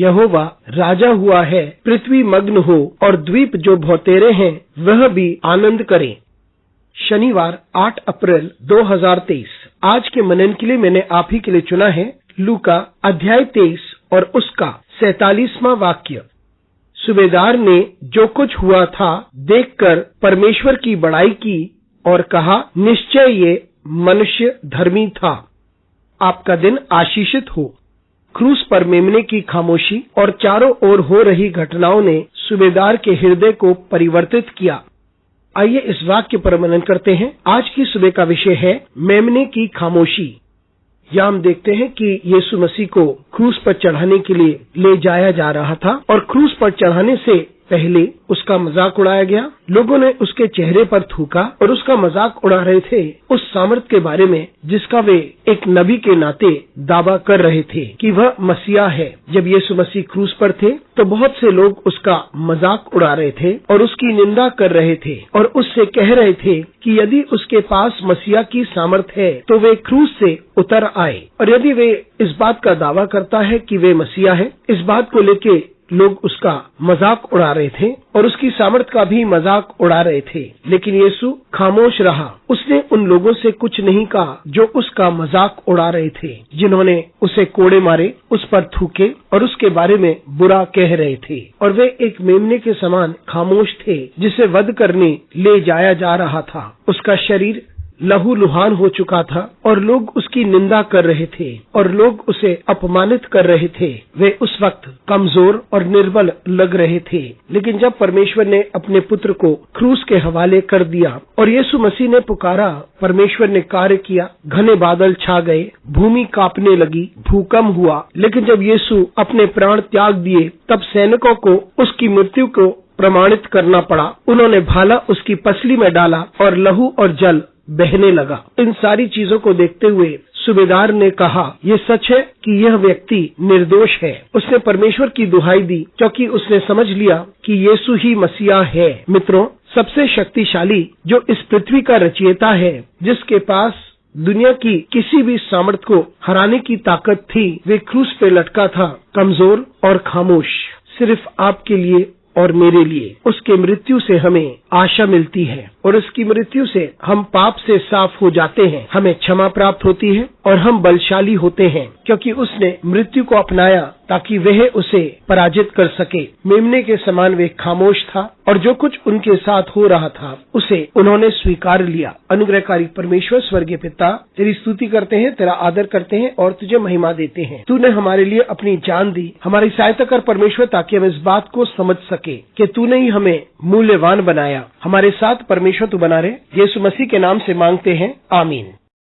यहोवा राजा हुआ है, पृथ्वी मग्न हो और द्वीप जो भौतेरे हैं वह भी आनंद करें। शनिवार 8 अप्रैल 2023। आज के मनन के लिए मैंने आप ही के लिए चुना है लूका अध्याय 23 और उसका 47वां वाक्य। सूबेदार ने जो कुछ हुआ था देखकर परमेश्वर की बड़ाई की और कहा, निश्चय ये मनुष्य धर्मी था। आपका दिन आशीषित हो। क्रूस पर मेमने की खामोशी और चारों ओर हो रही घटनाओं ने सूबेदार के हृदय को परिवर्तित किया। आइए इस वाक्य पर मनन करते हैं। आज की सुबह का विषय है मेमने की खामोशी। यहाँ हम देखते हैं कि यीशु मसीह को क्रूस पर चढ़ाने के लिए ले जाया जा रहा था और क्रूस पर चढ़ाने से पहले उसका मजाक उड़ाया गया। लोगों ने उसके चेहरे पर थूका और उसका मजाक उड़ा रहे थे उस सामर्थ के बारे में जिसका वे एक नबी के नाते दावा कर रहे थे कि वह मसीहा है। जब यीशु मसीह क्रूस पर थे तो बहुत से लोग उसका मजाक उड़ा रहे थे और उसकी निंदा कर रहे थे और उससे कह रहे थे कि यदि उसके पास मसीहा की सामर्थ है तो वे क्रूस से उतर आए। और यदि वे इस बात का दावा करता है कि वे मसीहा है, इस बात को लेके लोग उसका मजाक उड़ा रहे थे और उसकी सामर्थ का भी मजाक उड़ा रहे थे। लेकिन यीशु खामोश रहा। उसने उन लोगों से कुछ नहीं कहा जो उसका मजाक उड़ा रहे थे, जिन्होंने उसे कोड़े मारे, उस पर थूके और उसके बारे में बुरा कह रहे थे। और वे एक मेमने के समान खामोश थे जिसे वध करने ले जाया जा रहा था। उसका शरीर लहूलुहान हो चुका था और लोग उसकी निंदा कर रहे थे और लोग उसे अपमानित कर रहे थे। वे उस वक्त कमजोर और निर्बल लग रहे थे। लेकिन जब परमेश्वर ने अपने पुत्र को क्रूस के हवाले कर दिया और यीशु मसीह ने पुकारा, परमेश्वर ने कार्य किया। घने बादल छा गए, भूमि कांपने लगी, भूकंप हुआ। लेकिन जब यीशु अपने प्राण त्याग दिए तब सैनिकों को उसकी मृत्यु को प्रमाणित करना पड़ा। उन्होंने भाला उसकी पसली में डाला और लहू और जल बहने लगा। इन सारी चीजों को देखते हुए सूबेदार ने कहा, यह सच है कि यह व्यक्ति निर्दोष है। उसने परमेश्वर की दुहाई दी क्योंकि उसने समझ लिया कि यीशु ही मसीहा है। मित्रों, सबसे शक्तिशाली जो इस पृथ्वी का रचयिता है, जिसके पास दुनिया की किसी भी सामर्थ को हराने की ताकत थी, वे क्रूस पे लटका था, कमजोर और खामोश, सिर्फ आपके लिए और मेरे लिए। उसके मृत्यु से हमें आशा मिलती है और उसकी मृत्यु से हम पाप से साफ हो जाते हैं। हमें क्षमा प्राप्त होती है और हम बलशाली होते हैं क्योंकि उसने मृत्यु को अपनाया ताकि वह उसे पराजित कर सके। मेमने के समान वे खामोश था और जो कुछ उनके साथ हो रहा था उसे उन्होंने स्वीकार लिया। अनुग्रहकारी परमेश्वर स्वर्गीय पिता, तेरी स्तुति करते हैं, तेरा आदर करते हैं और तुझे महिमा देते हैं। तूने हमारे लिए अपनी जान दी। हमारी सहायता कर परमेश्वर, ताकि हम इस बात को समझ सके कि तूने ही हमें मूल्यवान बनाया। हमारे साथ परमेश्वर तू बना रहे। यीशु मसीह के नाम से मांगते हैं, आमीन।